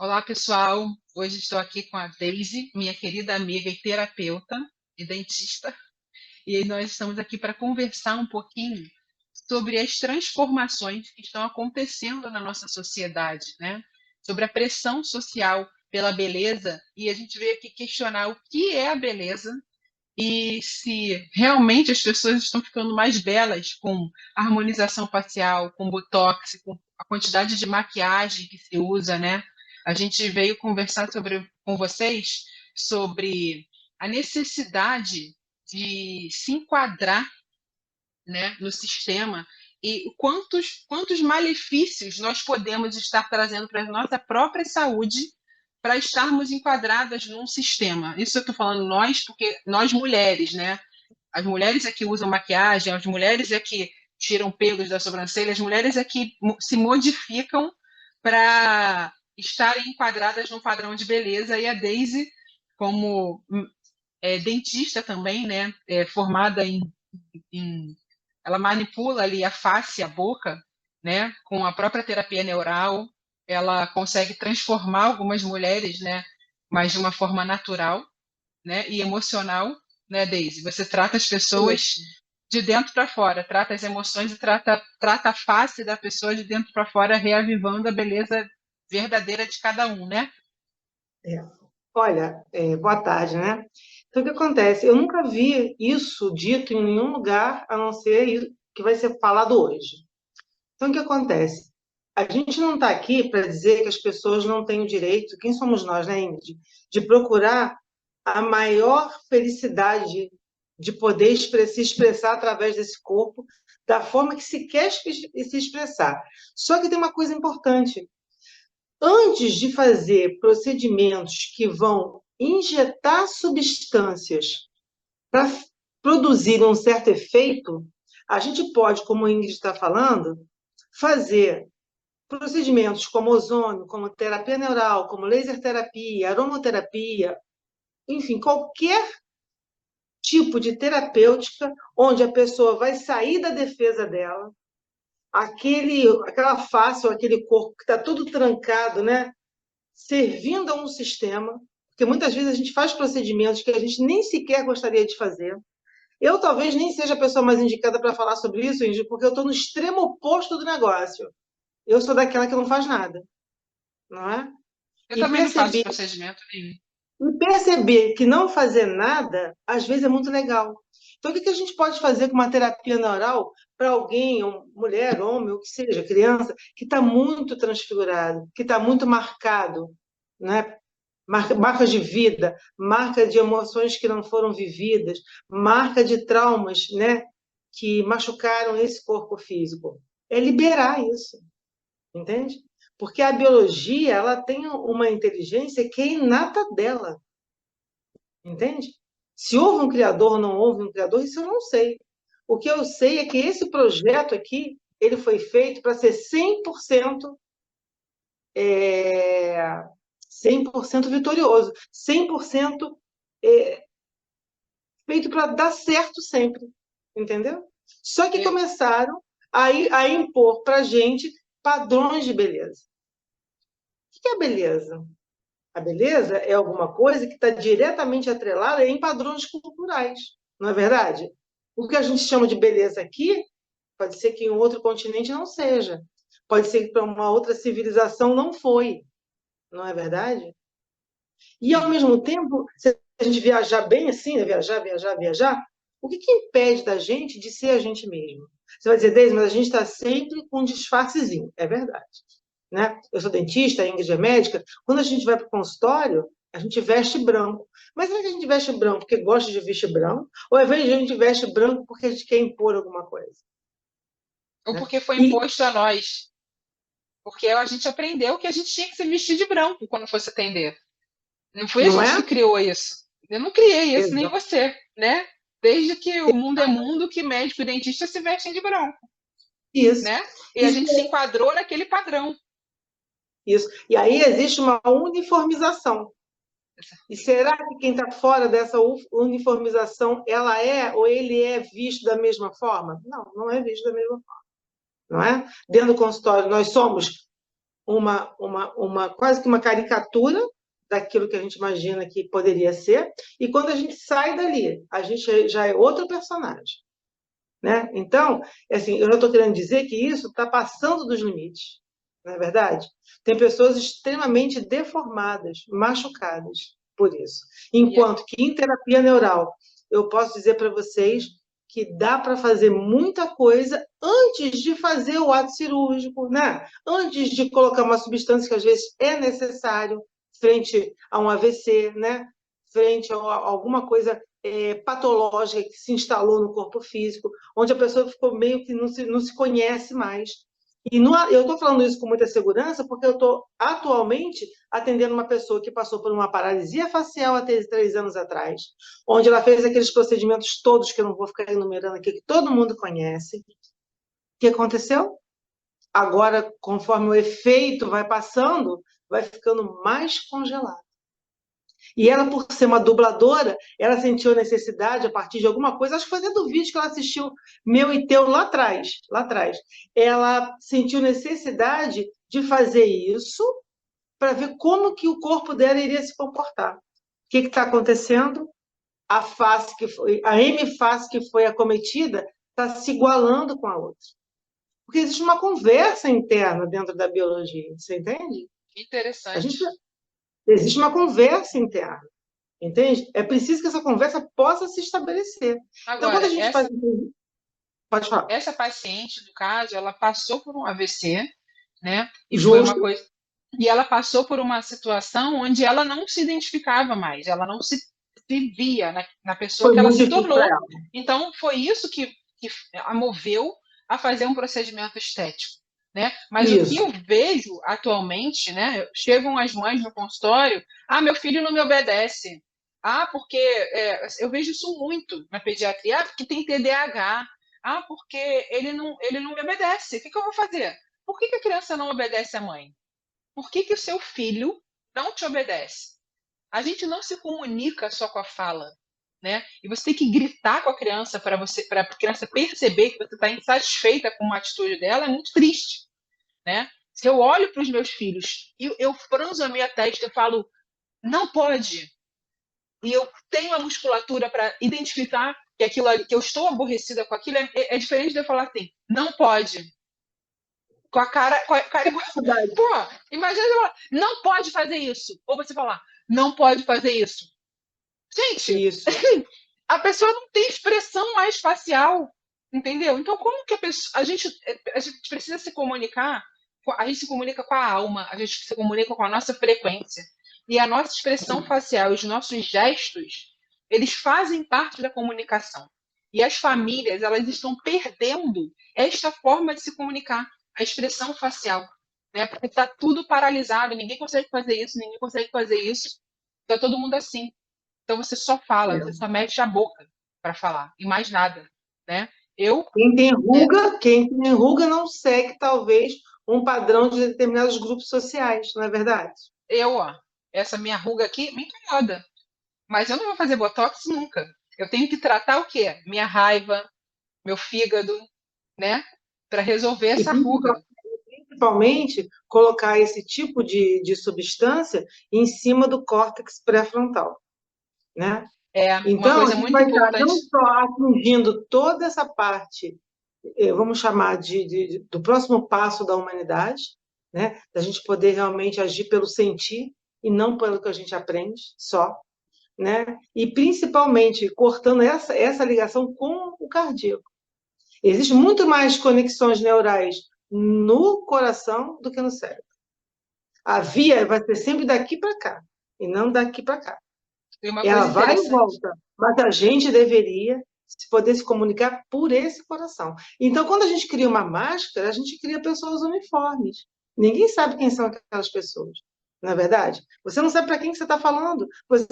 Olá, pessoal. Hoje estou aqui com a Daisy, minha querida amiga e terapeuta e dentista, e aí nós estamos aqui para conversar um pouquinho sobre as transformações que estão acontecendo na nossa sociedade, né? Sobre a pressão social pela beleza, e a gente veio aqui questionar o que é a beleza e se realmente as pessoas estão ficando mais belas com harmonização facial, com botox, com a quantidade de maquiagem que se usa, né? A gente veio conversar com vocês sobre a necessidade de se enquadrar, né, no sistema e quantos malefícios nós podemos estar trazendo para a nossa própria saúde para estarmos enquadradas num sistema. Isso eu estou falando nós, porque nós mulheres, né? As mulheres é que usam maquiagem, as mulheres é que tiram pelos da sobrancelha, as mulheres é que se modificam para estarem enquadradas num padrão de beleza. E a Daisy, como dentista também, né? Formada em ela manipula ali a face, a boca, né, com a própria terapia neural, ela consegue transformar algumas mulheres, né, mas de uma forma natural, né, e emocional, né, Daisy? Você trata as pessoas de dentro para fora, trata as emoções e trata a face da pessoa de dentro para fora, reavivando a beleza verdadeira de cada um, né? É. Olha, boa tarde, né? Então, o que acontece? Eu nunca vi isso dito em nenhum lugar, a não ser isso que vai ser falado hoje. Então, o que acontece? A gente não está aqui para dizer que as pessoas não têm o direito, quem somos nós, né, Ingrid? De procurar a maior felicidade de poder se expressar através desse corpo, da forma que se quer se expressar. Só que tem uma coisa importante. Antes de fazer procedimentos que vão injetar substâncias para produzir um certo efeito, a gente pode, como a Ingrid está falando, fazer procedimentos como ozônio, como terapia neural, como laser terapia, aromaterapia, enfim, qualquer tipo de terapêutica onde a pessoa vai sair da defesa dela, aquela face ou aquele corpo que está todo trancado, né? Servindo a um sistema, porque muitas vezes a gente faz procedimentos que a gente nem sequer gostaria de fazer. Eu talvez nem seja a pessoa mais indicada para falar sobre isso, Índio, porque eu estou no extremo oposto do negócio. Eu sou daquela que não faz nada, não é? Eu E também não faço perceber, procedimento nenhum. e perceber que não fazer nada, às vezes, é muito legal. Então, o que a gente pode fazer com uma terapia neural para alguém, mulher, homem, o que seja, criança, que está muito transfigurado, que está muito marcado, né? Marca de vida, marca de emoções que não foram vividas, marca de traumas, né, que machucaram esse corpo físico. É liberar isso, entende? Porque a biologia, ela tem uma inteligência que é inata dela, entende? Se houve um criador ou não houve um criador, isso eu não sei. O que eu sei é que esse projeto aqui, ele foi feito para ser 100% é, 100% vitorioso, 100% é, feito para dar certo sempre, entendeu? Só que É, começaram a impor para a gente padrões de beleza. O que é beleza? A beleza é alguma coisa que está diretamente atrelada em padrões culturais, não é verdade? O que a gente chama de beleza aqui, pode ser que em outro continente não seja. Pode ser que para uma outra civilização não foi, não é verdade? E, ao sim. mesmo tempo, se a gente viajar bem assim, né? Viajar, o que impede da gente de ser a gente mesmo? Você vai dizer, Deise, mas a gente está sempre com um disfarcezinho. É verdade. Né? Eu sou dentista, a Ingrid é médica. Quando a gente vai para o consultório, a gente veste branco. Mas será que a gente veste branco porque gosta de vestir branco? Ou às vezes a gente veste branco porque a gente quer impor alguma coisa? Ou Né? porque foi E imposto a nós. Porque a gente aprendeu que a gente tinha que se vestir de branco quando fosse atender. Não foi a não gente é? que criou isso. Eu não criei isso, nem Exato. você, né? Desde que o mundo é mundo, que médico e dentista se vestem de branco, Isso. né? E a Isso. gente se enquadrou naquele padrão. Isso. E aí existe uma uniformização. E será que quem está fora dessa uniformização, ela é ou ele é visto da mesma forma? Não, não é visto da mesma forma, não é? Dentro do consultório, nós somos quase que uma caricatura daquilo que a gente imagina que poderia ser, e quando a gente sai dali, a gente já é outro personagem, né? Então, assim, eu estou querendo dizer que isso está passando dos limites, não é verdade? Tem pessoas extremamente deformadas, machucadas por isso. Enquanto que em terapia neural, eu posso dizer para vocês que dá para fazer muita coisa antes de fazer o ato cirúrgico, né? Antes de colocar uma substância que às vezes é necessário frente a um AVC, né? Frente a alguma coisa patológica que se instalou no corpo físico, onde a pessoa ficou meio que não se conhece mais. E eu estou falando isso com muita segurança porque eu estou atualmente atendendo uma pessoa que passou por uma paralisia facial há 3 anos atrás, onde ela fez aqueles procedimentos todos que eu não vou ficar enumerando aqui, que todo mundo conhece. O que aconteceu? Agora, conforme o efeito vai passando, vai ficando mais congelado. E ela, por ser uma dubladora, ela sentiu a necessidade, a partir de alguma coisa, acho que foi até do vídeo que ela assistiu, meu e teu, lá atrás. Ela sentiu necessidade de fazer isso para ver como que o corpo dela iria se comportar. O que está acontecendo? A M-face que foi acometida está se igualando com a outra. Porque existe uma conversa interna dentro da biologia, você entende? Interessante. Existe uma conversa interna. Entende? É preciso que essa conversa possa se estabelecer. Agora, então, quando a gente faz. Pode falar. Essa paciente, no caso, ela passou por um AVC, né? E Justo. foi uma coisa. E ela passou por uma situação onde ela não se identificava mais, ela não se via na pessoa Foi que ela muito se difícil tornou. para ela. Então, foi isso que a moveu a fazer um procedimento estético. Né? Mas o que eu vejo atualmente, né? Chegam as mães no consultório, meu filho não me obedece. Porque eu vejo isso muito na pediatria, porque tem TDAH. Porque ele não me obedece. O que eu vou fazer? Por que a criança não obedece à mãe? Por que o seu filho não te obedece? A gente não se comunica só com a fala, né? E você tem que gritar com a criança para a criança perceber que você está insatisfeita com uma atitude dela, é muito triste, né? Se eu olho para os meus filhos e eu franzo a minha testa e falo, não pode, e eu tenho a musculatura para identificar que aquilo que eu estou aborrecida com aquilo, é diferente de eu falar assim, não pode. Com a cara igual. Pô, imagina você falar, não pode fazer isso. Ou você falar, não pode fazer isso. Gente, isso. A pessoa não tem expressão mais facial, entendeu? Então, como que a gente precisa se comunicar? A gente se comunica com a alma, a gente se comunica com a nossa frequência. E a nossa expressão facial, os nossos gestos, eles fazem parte da comunicação. E as famílias, elas estão perdendo esta forma de se comunicar, a expressão facial, né? Porque está tudo paralisado, ninguém consegue fazer isso, ninguém consegue fazer isso. Está todo mundo assim. Então você só fala, você só mexe a boca para falar, e mais nada, né? Quem tem ruga não segue, talvez, um padrão de determinados grupos sociais, não é verdade? Essa minha ruga aqui me incomoda. Mas eu não vou fazer botox nunca. Eu tenho que tratar o quê? Minha raiva, meu fígado, né? Para resolver essa ruga. Principalmente, colocar esse tipo de substância em cima do córtex pré-frontal, né? Então, uma coisa muito importante. Não só atingindo toda essa parte, vamos chamar do próximo passo da humanidade, né? Da gente poder realmente agir pelo sentir e não pelo que a gente aprende só, né? E principalmente cortando essa ligação com o cardíaco. Existem muito mais conexões neurais no coração do que no cérebro. A via vai ser sempre daqui para cá e não daqui para cá. Ela vai e volta, mas a gente deveria poder se comunicar por esse coração. Então, quando a gente cria uma máscara, a gente cria pessoas uniformes. Ninguém sabe quem são aquelas pessoas, não é verdade? Você não sabe para quem que você está falando. Você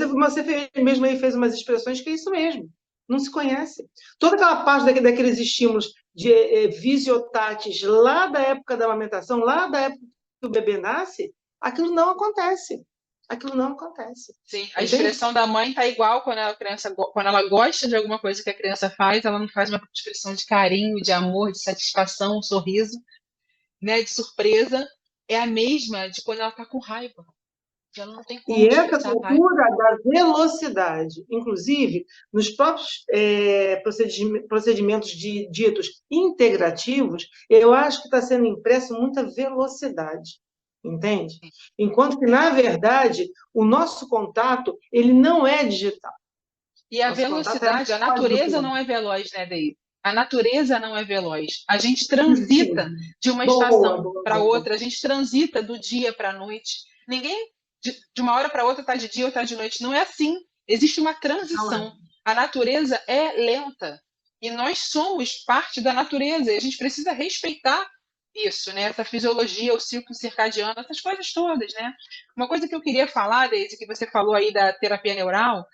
mesmo aí fez umas expressões que é isso mesmo. Não se conhece. Toda aquela parte daqueles estímulos de visiotates lá da época da amamentação, lá da época que o bebê nasce, aquilo não acontece. Aquilo não acontece. Sim, a expressão da mãe tá igual quando ela gosta de alguma coisa que a criança faz, ela não faz uma expressão de carinho, de amor, de satisfação, um sorriso, né, de surpresa. é a mesma de quando ela está com raiva. Ela não tem E como essa expressar raiva. cultura da velocidade, inclusive nos próprios procedimentos ditos integrativos, eu acho que está sendo impresso muita velocidade, entende? Enquanto que, na verdade, o nosso contato ele não é digital. E a Nosso contato é velocidade, a mais do natureza que não é veloz, né, Deise? A natureza não é veloz. A gente isso. transita de uma Boa, estação boa, para boa. outra, a gente transita do dia para a noite. Ninguém, de uma hora para outra, está de dia ou está de noite. Não é assim. Existe uma Não é. transição. A natureza é lenta. E nós somos parte da natureza. E a gente precisa respeitar isso, né? Essa fisiologia, o ciclo circadiano, essas coisas todas, né? Uma coisa que eu queria falar, Deise, que você falou aí da terapia neural,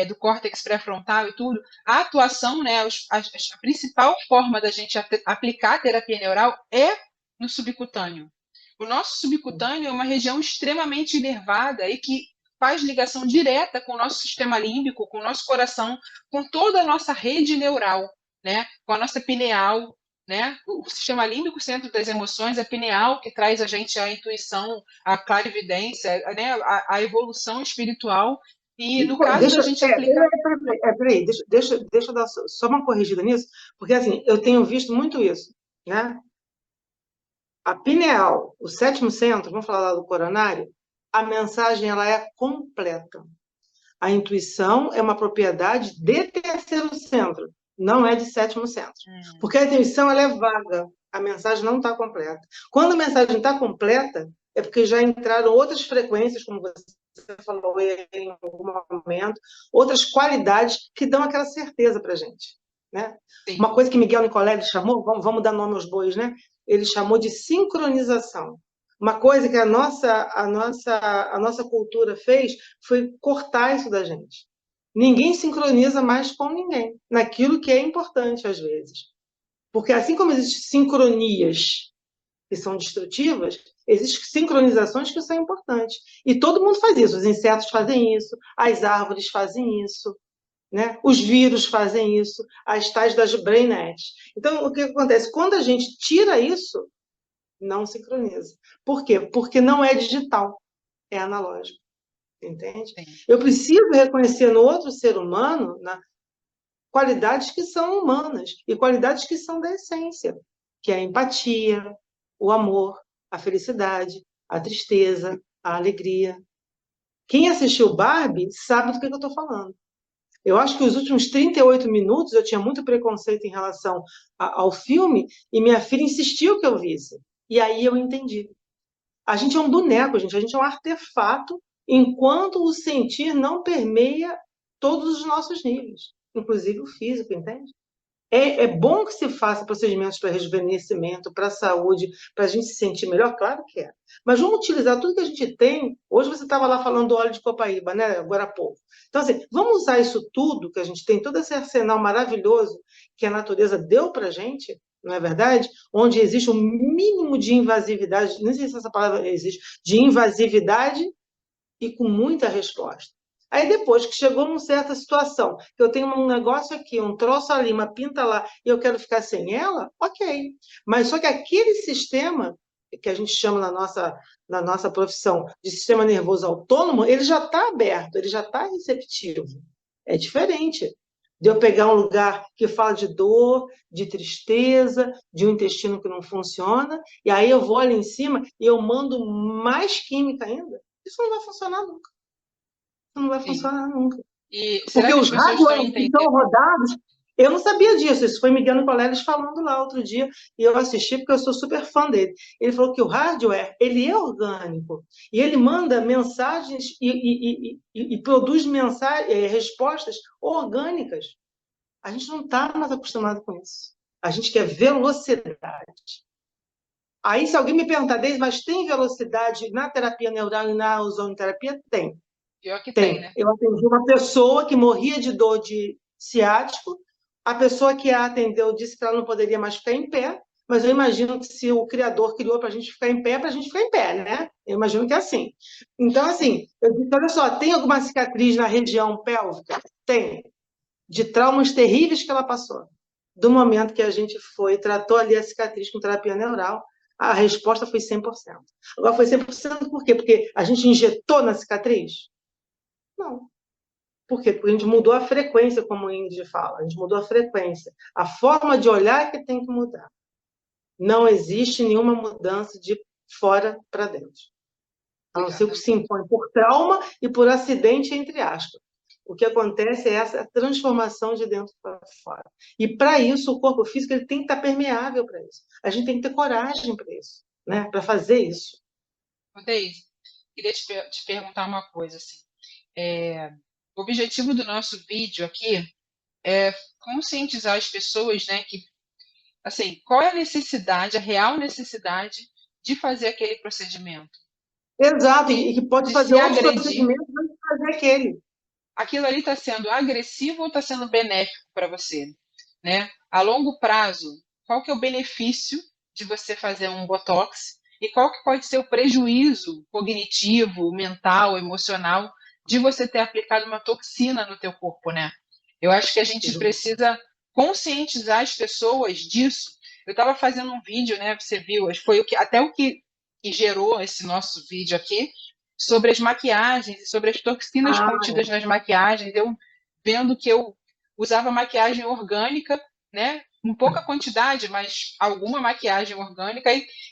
do córtex pré-frontal e tudo, a atuação, né, a principal forma da gente aplicar a terapia neural é no subcutâneo. O nosso subcutâneo é uma região extremamente inervada e que faz ligação direta com o nosso sistema límbico, com o nosso coração, com toda a nossa rede neural, né, com a nossa pineal, né? O sistema límbico, centro das emoções, a pineal, que traz a gente a intuição, a clarividência, né? a evolução espiritual. E no caso da Deixa, gente aplicar. peraí, deixa eu dar só uma corrigida nisso, porque assim, eu tenho visto muito isso, né? A pineal, o sétimo centro, vamos falar lá do coronário, a mensagem ela é completa. A intuição é uma propriedade de terceiro centro, não é de sétimo centro. Porque a intuição ela é vaga, a mensagem não está completa. Quando a mensagem está completa, é porque já entraram outras frequências, como você falou em algum momento, outras qualidades que dão aquela certeza para a gente. Né? Uma coisa que Miguel Nicoleles chamou, vamos dar nome aos bois, né? Ele chamou de sincronização. Uma coisa que a nossa cultura fez foi cortar isso da gente. Ninguém sincroniza mais com ninguém, naquilo que é importante às vezes. Porque assim como existem sincronias que são destrutivas, existem sincronizações que são importantes. E todo mundo faz isso. Os insetos fazem isso, as árvores fazem isso, né? Os vírus fazem isso, as tais das brainettes. Então, o que acontece? Quando a gente tira isso, não sincroniza. Por quê? Porque não é digital, é analógico. Entende? Sim. Eu preciso reconhecer no outro ser humano qualidades que são humanas e qualidades que são da essência, que é a empatia, o amor, a felicidade, a tristeza, a alegria. Quem assistiu Barbie sabe do que eu estou falando. Eu acho que os últimos 38 minutos eu tinha muito preconceito em relação ao filme e minha filha insistiu que eu visse. E aí eu entendi. A gente é um boneco, gente. A gente é um artefato enquanto o sentir não permeia todos os nossos níveis, inclusive o físico, entende? É bom que se faça procedimentos para rejuvenescimento, para a saúde, para a gente se sentir melhor, claro que é. Mas vamos utilizar tudo que a gente tem. Hoje você estava lá falando do óleo de copaíba, né? Agora há pouco. Então, assim, vamos usar isso tudo que a gente tem, todo esse arsenal maravilhoso que a natureza deu para a gente, não é verdade? Onde existe um mínimo de invasividade, não sei se essa palavra existe, de invasividade e com muita resposta. Aí depois que chegou numa certa situação, que eu tenho um negócio aqui, um troço ali, uma pinta lá, e eu quero ficar sem ela, ok. Mas só que aquele sistema, que a gente chama na nossa profissão de sistema nervoso autônomo, ele já está aberto, ele já está receptivo. É diferente de eu pegar um lugar que fala de dor, de tristeza, de um intestino que não funciona, e aí eu vou ali em cima e eu mando mais química ainda. Isso não vai funcionar nunca. Isso não vai Sim. funcionar nunca. E será Porque que os as pessoas estão hardwares que são entendendo? rodados, eu não sabia disso. Isso foi Miguel Nicoleles falando lá outro dia, e eu assisti porque eu sou super fã dele. Ele falou que o hardware, ele é orgânico, e ele manda mensagens e produz respostas orgânicas. A gente não está mais acostumado com isso. A gente quer velocidade. Aí, se alguém me perguntar, Deise, mas tem velocidade na terapia neural e na ozonoterapia? Tem. Pior que tem, Tem. né? Eu atendi uma pessoa que morria de dor de ciático. A pessoa que a atendeu disse que ela não poderia mais ficar em pé, mas eu imagino que se o Criador criou para a gente ficar em pé, para a gente ficar em pé, né? Eu imagino que é assim. Então, assim, eu disse, olha só, tem alguma cicatriz na região pélvica? Tem. De traumas terríveis que ela passou. Do momento que a gente foi, tratou ali a cicatriz com terapia neural, A resposta foi 100%. Agora, foi 100% por quê? Porque a gente injetou na cicatriz? Não. Por quê? Porque a gente mudou a frequência, como o Ingrid fala. A gente mudou a frequência. A forma de olhar é que tem que mudar. Não existe nenhuma mudança de fora para dentro. A não ser que se impõe por trauma e por acidente, entre aspas. O que acontece é essa transformação de dentro para fora. E para isso, o corpo físico ele tem que estar permeável para isso. A gente tem que ter coragem para isso, né? Para fazer isso. Deise, queria te perguntar uma coisa. Assim. O objetivo do nosso vídeo aqui é conscientizar as pessoas, né, que, assim, qual é a necessidade, a real necessidade de fazer aquele procedimento. Exato, e que pode de fazer se outros agredir. procedimentos antes de fazer aquele. Aquilo ali está sendo agressivo ou está sendo benéfico para você, né? A longo prazo, qual que é o benefício de você fazer um botox e qual que pode ser o prejuízo cognitivo, mental, emocional de você ter aplicado uma toxina no teu corpo, né? Eu acho que a gente precisa conscientizar as pessoas disso. Eu estava fazendo um vídeo, né? Você viu, foi até o que gerou esse nosso vídeo aqui, sobre as maquiagens e sobre as toxinas contidas nas maquiagens. Eu vendo que eu usava maquiagem orgânica, né? Com pouca quantidade, mas alguma maquiagem orgânica.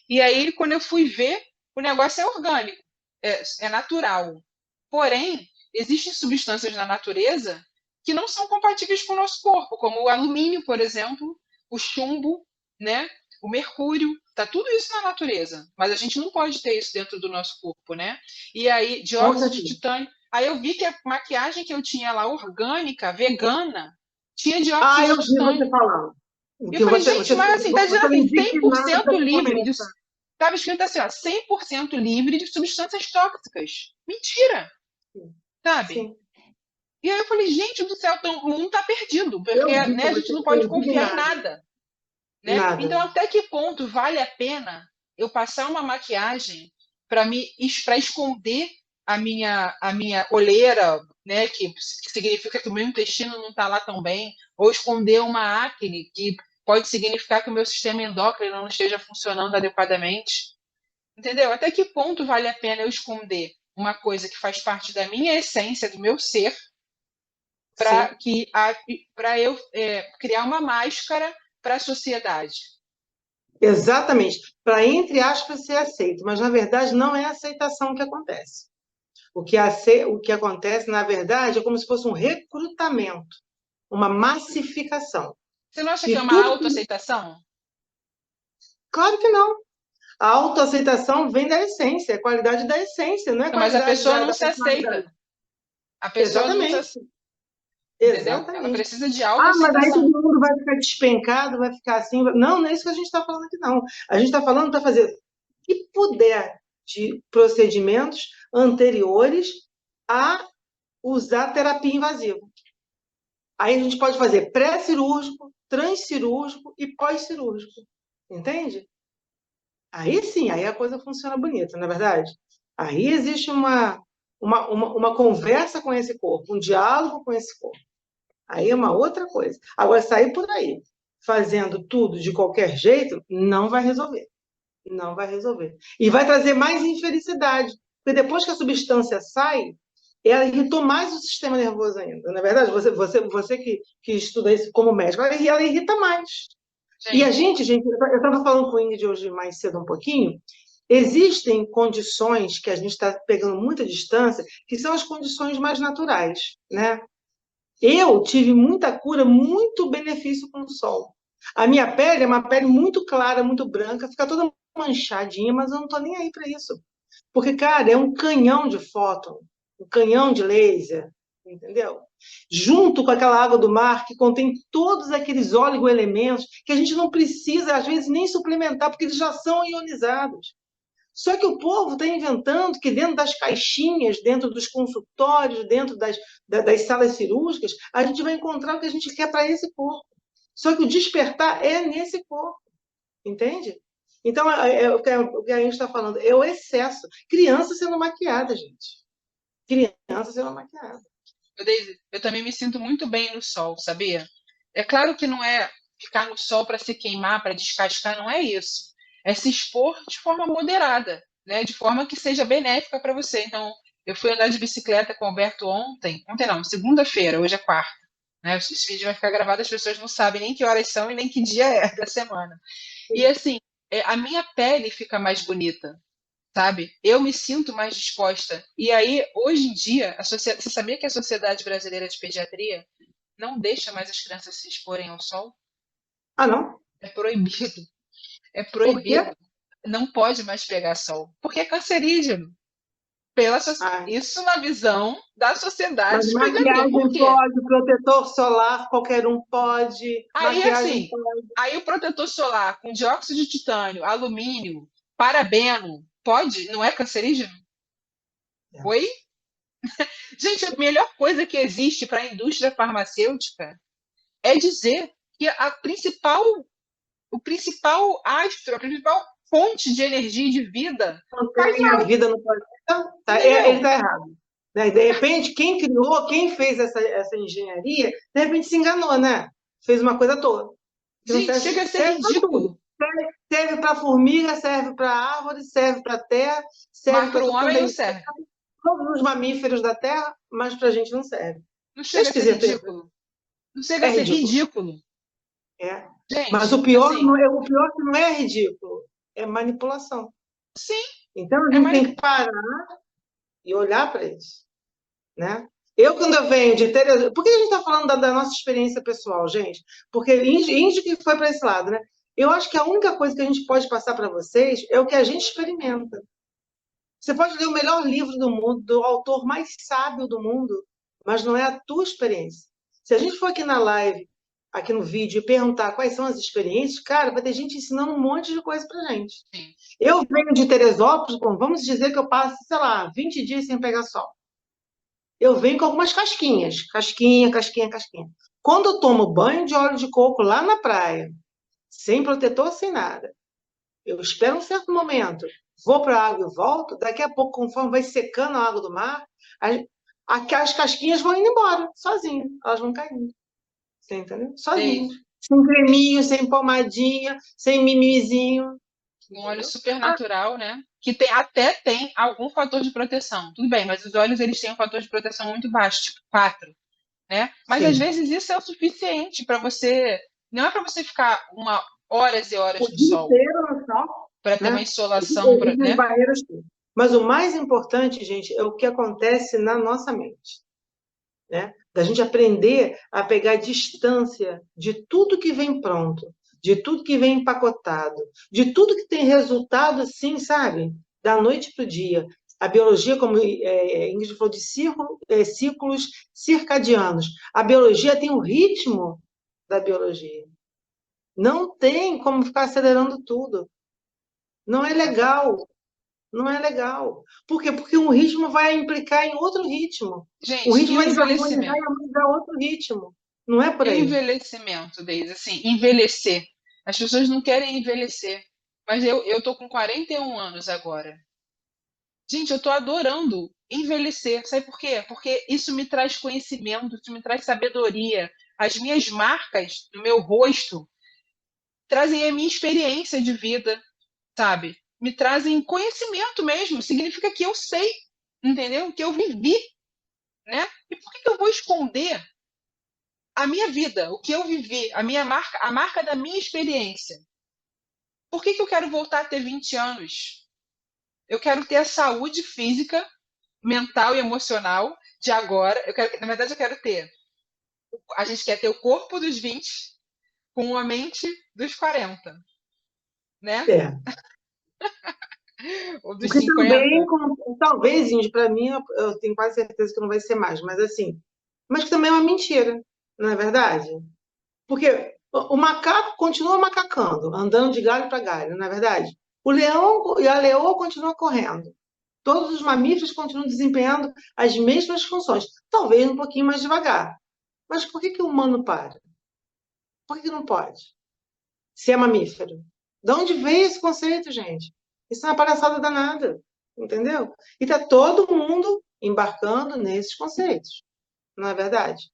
E aí, quando eu fui ver, o negócio é orgânico, é natural. Porém, existem substâncias na natureza que não são compatíveis com o nosso corpo, como o alumínio, por exemplo, o chumbo, né? O mercúrio, tá tudo isso na natureza, mas a gente não pode ter isso dentro do nosso corpo, né? E aí, dióxido de titânio. Aí eu vi que a maquiagem que eu tinha lá, orgânica, vegana, tinha dióxido eu de vi você titânio. falando. E eu falei, gente, mas assim, tá dizendo assim, 100% livre de. Começa. Estava escrito assim, ó, 100% livre de substâncias tóxicas. Mentira! Sabe? Sim. E aí eu falei, gente do céu, então, o mundo está perdido, Eu porque vi né, a gente não pode confiar em nada. Né? Nada. Então, até que ponto vale a pena eu passar uma maquiagem para esconder a minha olheira, né, que significa que o meu intestino não está lá tão bem, ou esconder uma acne, que pode significar que o meu sistema endócrino não esteja funcionando adequadamente. Entendeu? Até que ponto vale a pena eu esconder uma coisa que faz parte da minha essência, do meu ser, para eu criar uma máscara para a sociedade. Exatamente. Para, entre aspas, ser aceito. Mas, na verdade, não é a aceitação que acontece. O que acontece, na verdade, é como se fosse um recrutamento, uma massificação. Você não acha que é E uma tudo. autoaceitação? Claro que não. A autoaceitação vem da essência, é a qualidade da essência, não é a Mas a qualidade pessoa não da se aceita. personalidade. A pessoa não se Exatamente. aceita. Entendeu? Ela Exatamente. precisa de Mas aí todo autoaceitação. mundo vai ficar despencado, vai ficar assim. Não, não é isso que a gente está falando aqui, não. A gente está falando para fazer o que puder de procedimentos anteriores a usar terapia invasiva. Aí a gente pode fazer pré-cirúrgico, transcirúrgico e pós-cirúrgico. Entende? Aí sim, aí a coisa funciona bonita, não é verdade? Aí existe uma conversa com esse corpo, um diálogo com esse corpo. Aí é uma outra coisa. Agora, sair por aí fazendo tudo de qualquer jeito, não vai resolver. Não vai resolver. E vai trazer mais infelicidade. Porque depois que a substância sai, ela irritou mais o sistema nervoso ainda. Na é verdade, você que estuda isso como médico, ela irrita mais. E a gente, eu estava falando com o Ingrid hoje mais cedo um pouquinho, existem condições que a gente está pegando muita distância, que são as condições mais naturais, né? Eu tive muita cura, muito benefício com o sol. A minha pele é uma pele muito clara, muito branca, fica toda manchadinha, mas eu não estou nem aí para isso. Porque, cara, é um canhão de fóton, um canhão de laser, entendeu? Junto com aquela água do mar que contém todos aqueles oligoelementos que a gente não precisa, às vezes, nem suplementar, porque eles já são ionizados. Só que o povo está inventando que dentro das caixinhas, dentro dos consultórios, dentro das salas cirúrgicas, a gente vai encontrar o que a gente quer para esse corpo. Só que o despertar é nesse corpo, entende? Então, o que a gente está falando é o excesso. Criança sendo maquiada, gente. Criança sendo maquiada. Eu também me sinto muito bem no sol, sabia? É claro que não é ficar no sol para se queimar, para descascar, não é isso. é se expor de forma moderada, né? De forma que seja benéfica para você. Então, eu fui andar de bicicleta com o Alberto ontem não, segunda-feira, hoje é quarta. Né? Esse vídeo vai ficar gravado, as pessoas não sabem nem que horas são e nem que dia é da semana. E assim, a minha pele fica mais bonita, sabe? Eu me sinto mais disposta. E aí, hoje em dia, você sabia que a Sociedade Brasileira de Pediatria não deixa mais as crianças se exporem ao sol? Ah, não? É proibido. É Por quê? proibido. Não pode mais pegar sol, porque é cancerígeno. Ai, Isso na visão da mas sociedade de pediatria. Por maquiagem quê? pode, protetor solar, qualquer um pode, Aí, maquiagem assim, pode. aí o protetor solar com dióxido de titânio, alumínio, parabeno, pode? Não é cancerígeno? Oi? Gente, a melhor coisa que existe para a indústria farmacêutica é dizer que o principal astro, a principal fonte de energia e de vida faz Mantém a mal, vida no planeta, tá? Ele entendeu? está errado. Né? De repente, quem criou, quem fez essa engenharia, de repente se enganou, né? Fez uma coisa toda. Que não Gente, serve, chega a ser serve para tudo. ridículo. Serve para formiga, serve para árvore, serve para terra, Mas serve para para o tudo quanto homem é não isso. serve. Todos os mamíferos da terra, mas para a gente não serve. Não É chega a ser esquisito isso. ridículo. Não chega É a ser ridículo. ridículo. É. Mas Gente, assim, o pior que não é ridículo, é manipulação. sim, Então a é gente tem manip... que parar e olhar para isso, né? Eu, quando eu venho de Teresópolis... Por que a gente está falando da nossa experiência pessoal, gente? Porque índio que foi para esse lado, né? Eu acho que a única coisa que a gente pode passar para vocês é o que a gente experimenta. Você pode ler o melhor livro do mundo, do autor mais sábio do mundo, mas não é a tua experiência. Se a gente for aqui na live, aqui no vídeo, e perguntar quais são as experiências, cara, vai ter gente ensinando um monte de coisa pra gente. sim. Eu venho de Teresópolis, bom, vamos dizer que eu passo, sei lá, 20 dias sem pegar sol. Eu venho com algumas casquinhas, casquinha, casquinha, casquinha. Quando eu tomo banho de óleo de coco lá na praia, sem protetor, sem nada, eu espero um certo momento, vou para a água e volto, daqui a pouco, conforme vai secando a água do mar, as, as casquinhas vão indo embora, sozinhas, elas vão caindo. Você entendeu? Sozinhas. Deise, Sem creminho, sem pomadinha, sem mimizinho. um óleo Entendeu? Ah, supernatural, né? Que até tem algum fator de proteção. Tudo bem, mas os óleos eles têm um fator de proteção muito baixo, tipo 4, né? Mas às sim. vezes isso é o suficiente para você. Não é para você ficar horas e O horas no dia sol, inteiro no sol, para ter uma né? insolação, Existem as né? barreiras. Mas o mais importante, gente, é o que acontece na nossa mente. Né? Da gente aprender a pegar distância de tudo que vem pronto, de tudo que vem empacotado, de tudo que tem resultado, assim, sabe? Da noite para o dia. A biologia, como Ingrid falou, de ciclos circadianos. A biologia tem o ritmo da biologia. Não tem como ficar acelerando tudo. Não é Exatamente. legal. Não é legal. Por quê? Porque um ritmo vai implicar em outro ritmo. O Gente, ritmo e o vai desarmonizar e envelhecimento? harmonizar outro ritmo. Não é por aí. Envelhecimento, Deise, assim, envelhecer. As pessoas não querem envelhecer. Mas eu tô com 41 anos agora. Gente, eu tô adorando envelhecer. Sabe por quê? Porque isso me traz conhecimento, isso me traz sabedoria. As minhas marcas no meu rosto trazem a minha experiência de vida, sabe? Me trazem conhecimento mesmo. Significa que eu sei, entendeu? Que eu vivi, né? E por que eu vou esconder a minha vida, o que eu vivi, a marca da minha experiência? Por que eu quero voltar a ter 20 anos? Eu quero ter a saúde física, mental e emocional de agora. Na verdade, eu quero ter. A gente quer ter o corpo dos 20 com a mente dos 40, né? É. Ou dos Porque também, 50. talvez, para mim, eu tenho quase certeza que não vai ser mais, mas assim, mas que também é uma mentira, não é verdade? Porque o macaco continua macacando, andando de galho para galho, não é verdade? O leão e a leoa continuam correndo. Todos os mamíferos continuam desempenhando as mesmas funções, talvez um pouquinho mais devagar. Mas por que o humano para? Por que não pode? Se é mamífero. De onde veio esse conceito, gente? Isso é uma palhaçada danada, entendeu? E está todo mundo embarcando nesses conceitos, não é verdade?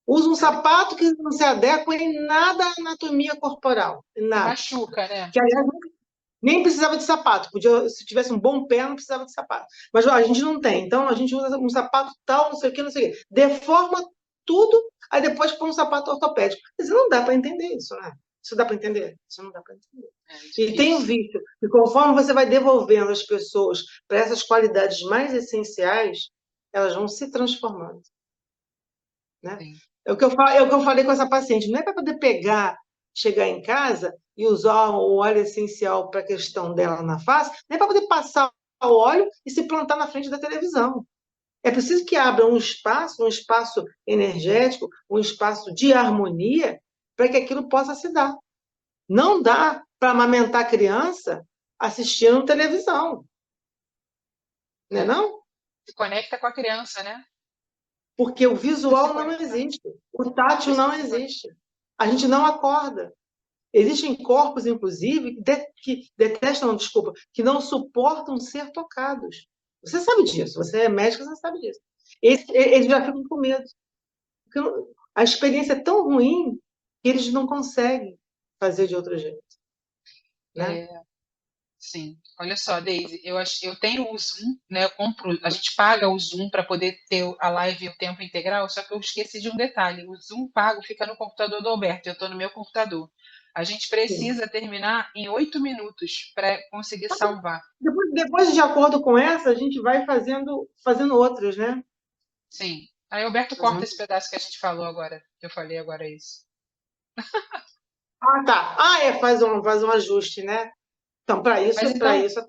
Usa um sapato que não se adequa em nada à anatomia corporal, em Que nada. machuca, né? Que, aliás, Nem precisava de sapato. Podia, se tivesse um bom pé, não precisava de sapato. Mas ó, a gente não tem. Então a gente usa um sapato tal, não sei o que, não sei o que. Deforma tudo, aí depois põe um sapato ortopédico. Mas não dá para entender isso, né? Isso dá para entender? Isso não dá para entender. É E tenho difícil. visto que conforme você vai devolvendo as pessoas para essas qualidades mais essenciais, elas vão se transformando, né? Sim. É o que eu falei com essa paciente. Não é para poder pegar, chegar em casa e usar o óleo essencial para a questão dela na face, nem para poder passar o óleo e se plantar na frente da televisão. É preciso que abra um espaço energético, um espaço de harmonia, para que aquilo possa se dar. Não dá para amamentar a criança assistindo televisão, né, É. não? Se conecta com a criança, né? Porque o Precisa se visual não conectar. existe, o tátil Precisa não se conectar. existe. A gente não acorda. Existem corpos, inclusive, que detestam, não, desculpa, que não suportam ser tocados. Você sabe disso, você é médico, você sabe disso. Eles já ficam com medo. A experiência é tão ruim que eles não conseguem fazer de outro jeito, né? É, sim. Olha só, Deise, eu tenho o Zoom, né? Eu compro, a gente paga o Zoom para poder ter a live o tempo integral, só que eu esqueci de um detalhe. O Zoom pago fica no computador do Alberto, eu estou no meu computador. A gente Sim. precisa terminar em 8 minutos para conseguir salvar. Depois, de acordo com essa, a gente vai fazendo outras, né? Sim. Aí o Alberto corta esse Uhum. pedaço que a gente falou agora, que eu falei agora isso. Ah, tá. Ah, faz um ajuste, né? Então, para Mas isso, para então, isso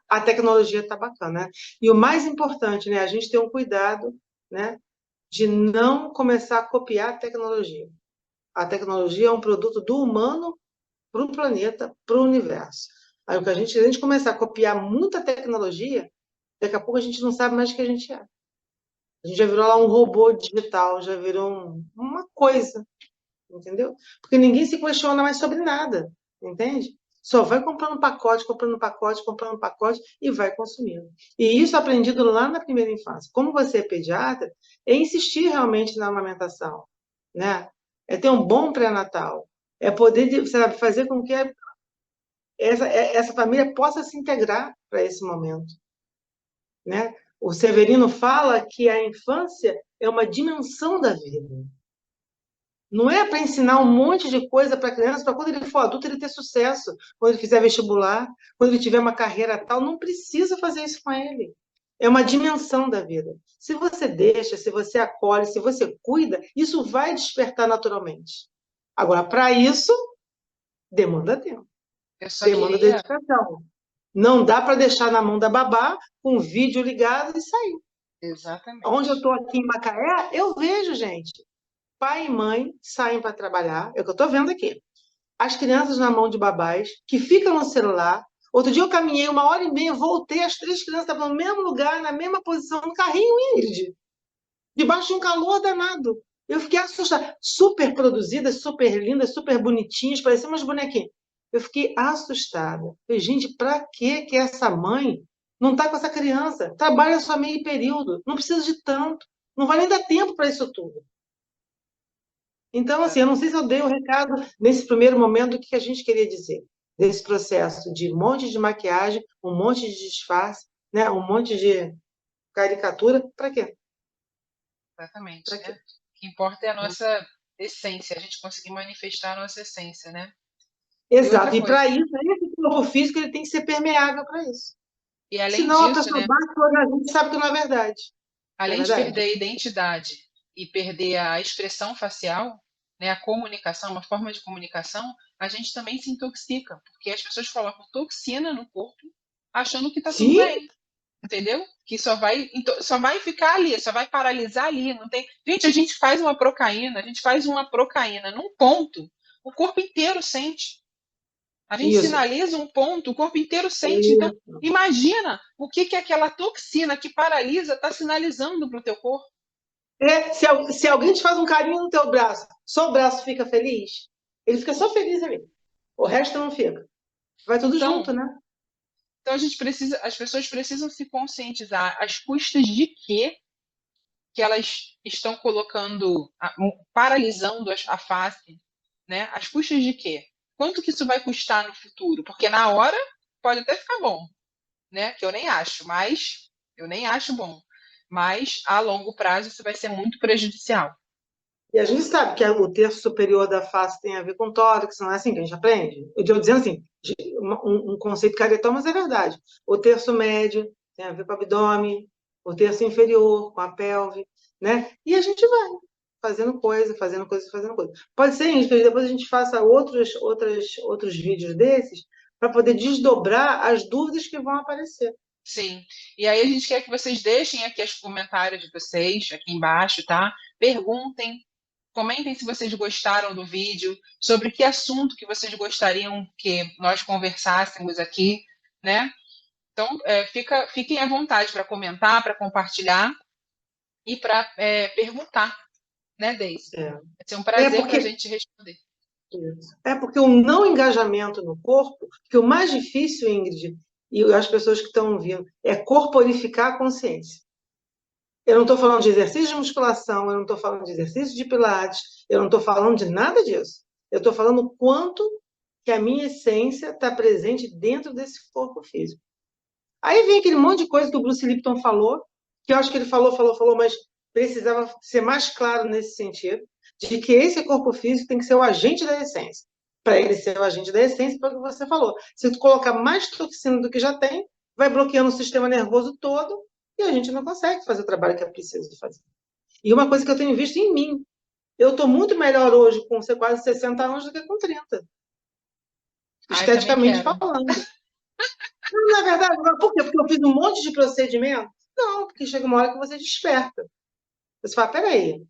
a tecnologia está bacana, né? E o mais importante, né, a gente ter um cuidado, né, de não começar a copiar a tecnologia. A tecnologia é um produto do humano para o planeta, para o universo. Aí o que a gente começar a copiar muita tecnologia, daqui a pouco a gente não sabe mais o que a gente é. A gente já virou lá um robô digital, já virou uma coisa, entendeu? Porque ninguém se questiona mais sobre nada, entende? Só vai comprando pacote, comprando pacote, comprando pacote e vai consumindo. E isso aprendido lá na primeira infância. Como você é pediatra, é insistir realmente na amamentação, né? É ter um bom pré-natal, é poder, sabe, fazer com que essa família possa se integrar para esse momento, né? O Severino fala que a infância é uma dimensão da vida. Não é para ensinar um monte de coisa para a criança, para quando ele for adulto ele ter sucesso, quando ele fizer vestibular, quando ele tiver uma carreira tal, não precisa fazer isso com ele. É uma dimensão da vida. Se você deixa, se você acolhe, se você cuida, isso vai despertar naturalmente. Agora, para isso, demanda tempo, eu só demanda queria. dedicação. Não dá para deixar na mão da babá com o vídeo ligado e sair. Onde eu Exatamente. estou aqui em Macaé, eu vejo, gente, pai e mãe saem para trabalhar, é o que eu estou vendo aqui. As crianças na mão de babás, que ficam no celular. Outro dia eu caminhei 1 hora e meia, voltei, as 3 crianças estavam no mesmo lugar, na mesma posição, no carrinho, Ingrid, debaixo de um calor danado. Eu fiquei assustada. Super produzidas, super lindas, super bonitinhas, pareciam umas bonequinhas. Eu fiquei assustada. Falei, gente, para que essa mãe não está com essa criança? Trabalha só meio período, não precisa de tanto. Não vai nem dar tempo para isso tudo. Então, assim, eu não sei se eu dei o recado nesse primeiro momento do que a gente queria dizer. Desse processo de um monte de maquiagem, um monte de disfarce, né? Um monte de caricatura. Para quê? Exatamente, Para né? quê? O que importa é a nossa essência, a gente conseguir manifestar a nossa essência, né? E outra Exato. E coisa, para isso, esse corpo físico ele tem que ser permeável para isso. e além Senão a disso, pessoa né? bate o olho na gente e sabe que não é verdade. Não é Além de perder verdade? a identidade e perder a expressão facial, né, a comunicação, uma forma de comunicação, a gente também se intoxica, porque as pessoas colocam toxina no corpo achando que está tudo Sim, bem, entendeu? Que só vai ficar ali, só vai paralisar ali, não tem. Gente, a gente faz uma procaína num ponto, o corpo inteiro sente. A gente isso. sinaliza um ponto, o corpo inteiro sente. Então, Isso. imagina o que aquela toxina que paralisa está sinalizando para o teu corpo. Se alguém te faz um carinho no teu braço, só o braço fica feliz? Ele fica só feliz ali. O resto não fica. Vai tudo junto, Então, né? então as pessoas precisam se conscientizar às custas de quê que elas estão colocando, paralisando a face, né? Às custas de quê? Quanto que isso vai custar no futuro? Porque na hora pode até ficar bom, né? Que eu nem acho, mas eu nem acho bom. Mas a longo prazo isso vai ser muito prejudicial. E a gente sabe que o terço superior da face tem a ver com tórax, não é assim que a gente aprende? Eu estou dizendo assim, um conceito caretão, mas é verdade. O terço médio tem a ver com o abdômen, o terço inferior com a pelve, né? E a gente vai fazendo coisa, fazendo coisa, fazendo coisa. Pode ser, Ingrid, que depois a gente faça outros vídeos desses para poder desdobrar as dúvidas que vão aparecer. Sim. E aí a gente quer que vocês deixem aqui os comentários de vocês, aqui embaixo, tá? Perguntem, comentem se vocês gostaram do vídeo, sobre que assunto que vocês gostariam que nós conversássemos aqui, né? Então, fiquem à vontade para comentar, para compartilhar e para perguntar, né, Deise? É, Vai ser um é prazer para a porque gente responder. É porque o não engajamento no corpo, que o mais difícil, Ingrid, e as pessoas que estão ouvindo, é corporificar a consciência. Eu não estou falando de exercício de musculação, eu não estou falando de exercício de pilates, eu não estou falando de nada disso. Eu estou falando o quanto que a minha essência está presente dentro desse corpo físico. Aí vem aquele monte de coisa que o Bruce Lipton falou, que eu acho que ele falou, mas precisava ser mais claro nesse sentido, de que esse corpo físico tem que ser o agente da essência. Para ele ser o agente da essência, foi o que você falou. Se tu colocar mais toxina do que já tem, vai bloqueando o sistema nervoso todo e a gente não consegue fazer o trabalho que é preciso fazer. E uma coisa que eu tenho visto em mim, eu estou muito melhor hoje com quase 60 anos do que com 30, Ah, eu também esteticamente quero. falando. Não, na verdade, por quê? Porque eu fiz um monte de procedimento? Não, porque chega uma hora que você desperta. Você fala, peraí,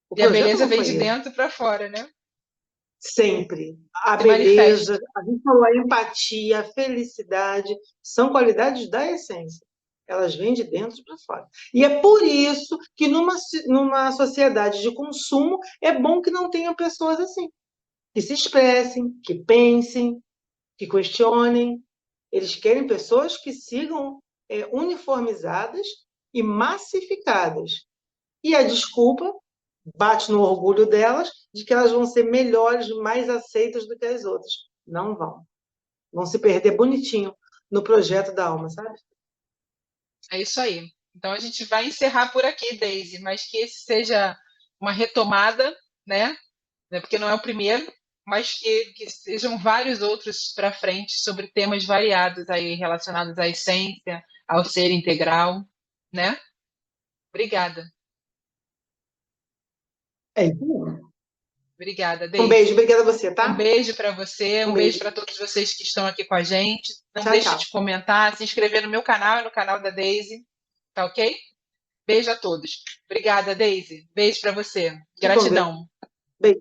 o E a projeto beleza não vem foi de esse. dentro para fora, né? Sempre. A Se manifesta. beleza, a gente falou, a empatia, a felicidade, são qualidades da essência. Elas vêm de dentro para fora. E é por isso que numa sociedade de consumo é bom que não tenham pessoas assim. Que se expressem, que pensem, que questionem. Eles querem pessoas que sigam uniformizadas e massificadas. E a desculpa bate no orgulho delas de que elas vão ser melhores, mais aceitas do que as outras. Não vão. Vão se perder bonitinho no projeto da alma, sabe? É isso aí. Então a gente vai encerrar por aqui, Daisy, mas que esse seja uma retomada, né? Porque não é o primeiro, mas que sejam vários outros para frente sobre temas variados aí relacionados à essência, ao ser integral, né? Obrigada. É isso mesmo. Obrigada, Um beijo, Daisy. obrigada a você, Um tá? beijo para você, Um um beijo beijo. para todos vocês que estão aqui com a gente. Não Tchau, deixe tchau. de comentar, se inscrever no meu canal e no canal da Daisy, tá ok? Beijo a todos. Obrigada, Daisy. Beijo para você. Fique com Deus. Gratidão. Beijo.